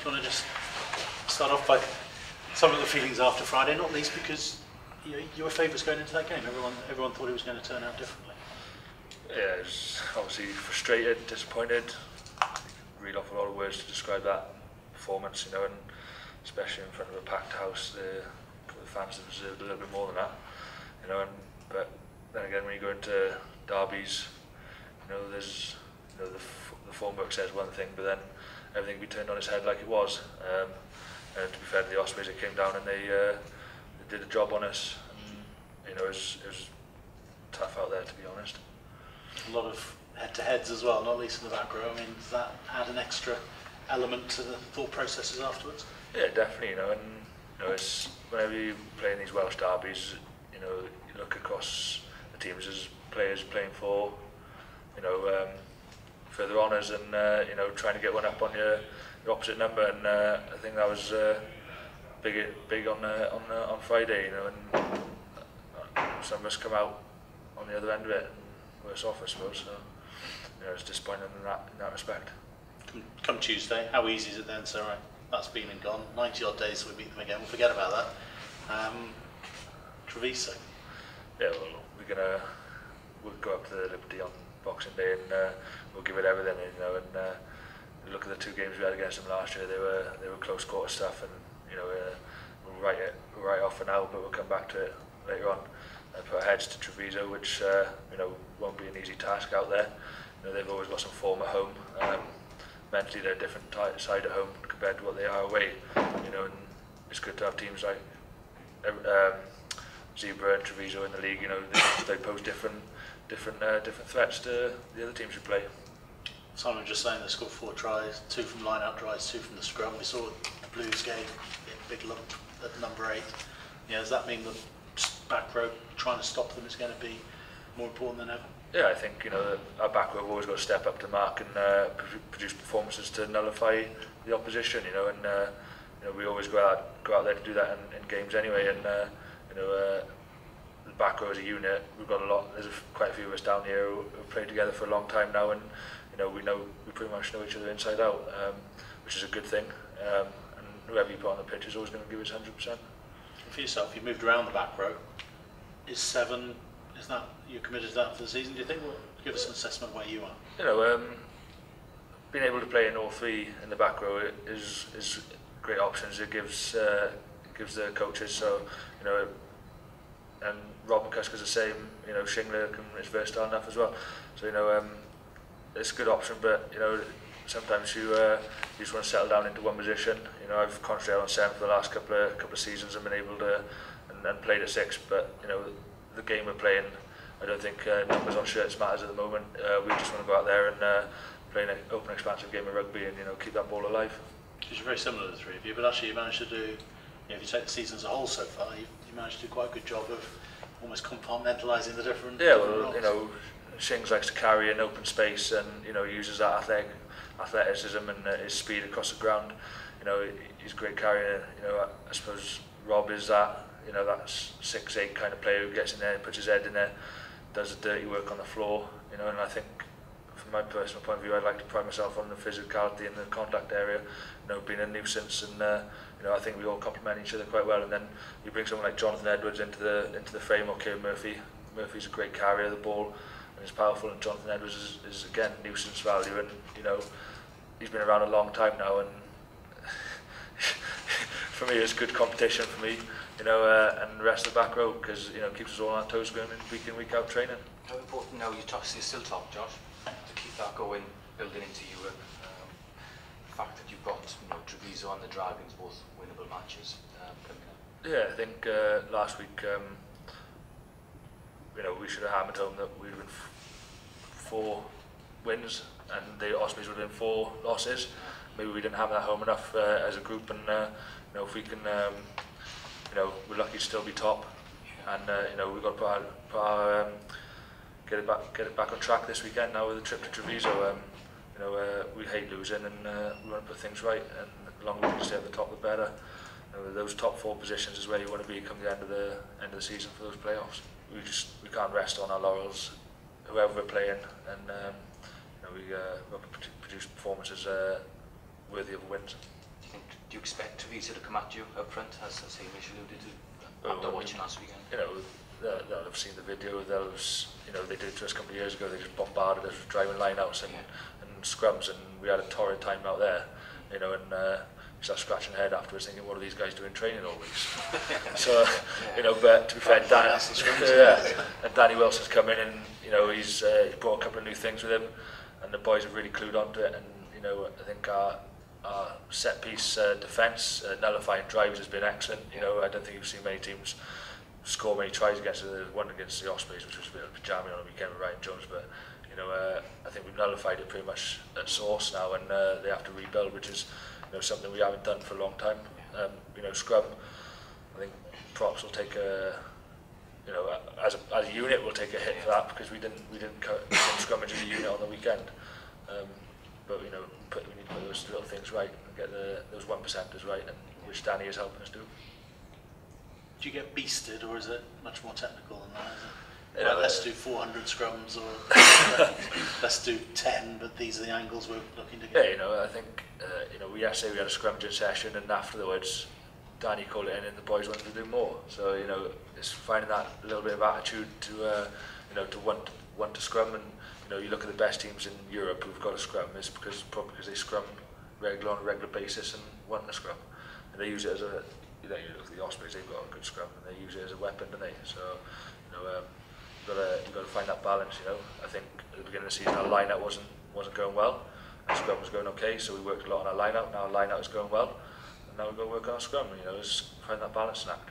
Do you want to just start off by some of the feelings after Friday, not least because you were favourites going into that game. Everyone thought it was going to turn out differently. Yeah, I was obviously frustrated, disappointed. Read off a lot of words to describe that performance, and especially in front of a packed house, the fans deserved a little bit more than that, but then again, when you go into derbies, there's the formwork says one thing, but then everything can be turned on its head like it was. And to be fair to the Ospreys, it came down and they did a job on us. And, it was tough out there, to be honest. A lot of head-to-heads as well, not least in the back row. I mean, does that add an extra element to the thought processes afterwards? Yeah, definitely. It's whenever you play in these Welsh derbies, you look across the teams as players playing for, further honours and trying to get one up on your opposite number. And I think that was big on Friday. And some of us come out on the other end of it and worse off, I suppose. So it's disappointing in that respect. Come Tuesday, how easy is it then? So right, that's been and gone. 90 odd days till we beat them again. We'll forget about that. Treviso. Yeah, well, we'll go up to the Liberty on Boxing Day and we'll give it everything. And look at the two games we had against them last year. They were close quarter stuff, and we'll write off for now, but we'll come back to it later on. And put our heads to Treviso, which won't be an easy task out there. They've always got some form at home. Mentally, they're a different side at home compared to what they are away. And it's good to have teams like Zebra and Treviso in the league. They pose different threats to the other teams you play. Simon was just saying they scored 4 tries, 2 from line-out tries, 2 from the scrum. We saw the Blues game, big lump at number 8. Does that mean the back row trying to stop them is going to be more important than ever? Yeah, I think our back row have always got to step up to mark and produce performances to nullify the opposition. And we always go out there to do that in games anyway. And the back row as a unit, we've got a lot. There's quite a few of us down here who've played together for a long time now, and we pretty much know each other inside out, which is a good thing. And whoever you put on the pitch is always going to give us 100%. For yourself, you moved around the back row. Is 7? Is that you're committed to that for the season? Do you think? Well, give us an assessment where you are. Being able to play in all 3 in the back row is great options. It gives the coaches so and Rob and Cuska's the same. Shingler is versatile enough as well. So it's a good option, but sometimes you just want to settle down into one position. I've concentrated on 7 for the last couple of seasons and been able to and played at 6, but the game we're playing, I don't think numbers on shirts matters at the moment. We just want to go out there and play an open, expansive game of rugby and keep that ball alive. Because you're very similar to the 3 of you, but actually you managed to do, if you take the season as a whole so far, you managed to do quite a good job of almost compartmentalising the different. Yeah, well, Shings likes to carry in open space and uses that athleticism and his speed across the ground. He's a great carrier. I suppose Rob is that. That 6'8" kind of player who gets in there and puts his head in there, does the dirty work on the floor. And I think, from my personal point of view, I'd like to pride myself on the physicality in the contact area. Being a nuisance, and I think we all complement each other quite well. And then you bring someone like Jonathan Edwards into the frame, or Kieran Murphy. Murphy's a great carrier of the ball and is powerful, and Jonathan Edwards is again nuisance value. And he's been around a long time now, and for me, it's good competition for me. And the rest of the back row, because keeps us all on our toes going week in, week out training. How important now you're still top, Josh, to keep that going, building into Europe. The fact that you've got Treviso and the Dragons both winnable matches coming up. Yeah, I think last week we should have hammered home that we'd been 4 wins and the Ospreys would have been 4 losses. Maybe we didn't hammer that home enough as a group, and if we can. We're lucky to still be top, and we've got to get it back on track this weekend now with a trip to Treviso. We hate losing, and we want to put things right. And the longer we can stay at the top, the better. Those top 4 positions is where you want to be come the end of the season for those playoffs. We can't rest on our laurels. Whoever we're playing, and we produce performances worthy of wins. Do you think Do you expect Treviso to come at you up front, as Hamish alluded to, after watching last weekend? You know, they'll have seen the video. They'll, you know, they did it to us a couple of years ago. They just bombarded us with driving lineouts and scrums, and we had a torrid time out there. You know, and we started scratching head afterwards, thinking, what are these guys doing training all week? So, you know, but to be fair, and Danny Wilson's come in, and you know, he's brought a couple of new things with him, and the boys have really clued onto it. And you know, I think our set piece defence, nullifying drives, has been excellent. You know, I don't think you've seen many teams score many tries against it. There was one against the Ospreys, which was a bit of a jamming on the weekend with Ryan Jones, but you know, I think we've nullified it pretty much at source now, and they have to rebuild, which is, you know, something we haven't done for a long time. You know, scrum, I think props will take a, you know, as a unit we'll take a hit for that, because we didn't scrummage as a unit on the weekend. But you know, we need to put those little things right and get those 1%ers right, and which Danny is helping us do. Do you get beasted, or is it much more technical than that? Is it? You know, let's do 400 scrums, or let's do 10, but these are the angles we're looking to get. Yeah, you know, I think you know, yesterday we had a scrummaging session, and afterwards Danny called it in, and the boys wanted to do more. So you know, it's finding that little bit of attitude to you know, to want to scrum. And you know, you look at the best teams in Europe who've got a scrum, is probably because they scrum on a regular basis and want a scrum, and they use it as a, you know, you look at the Ospreys, they've got a good scrum, and they use it as a weapon, don't they? So you know, you've got to find that balance. You know, I think at the beginning of the season our line-out wasn't going well, and scrum was going okay, so we worked a lot on our line-out. Now our line-out is going well, and now we've got to work on our scrum. You know, just find that balance and act.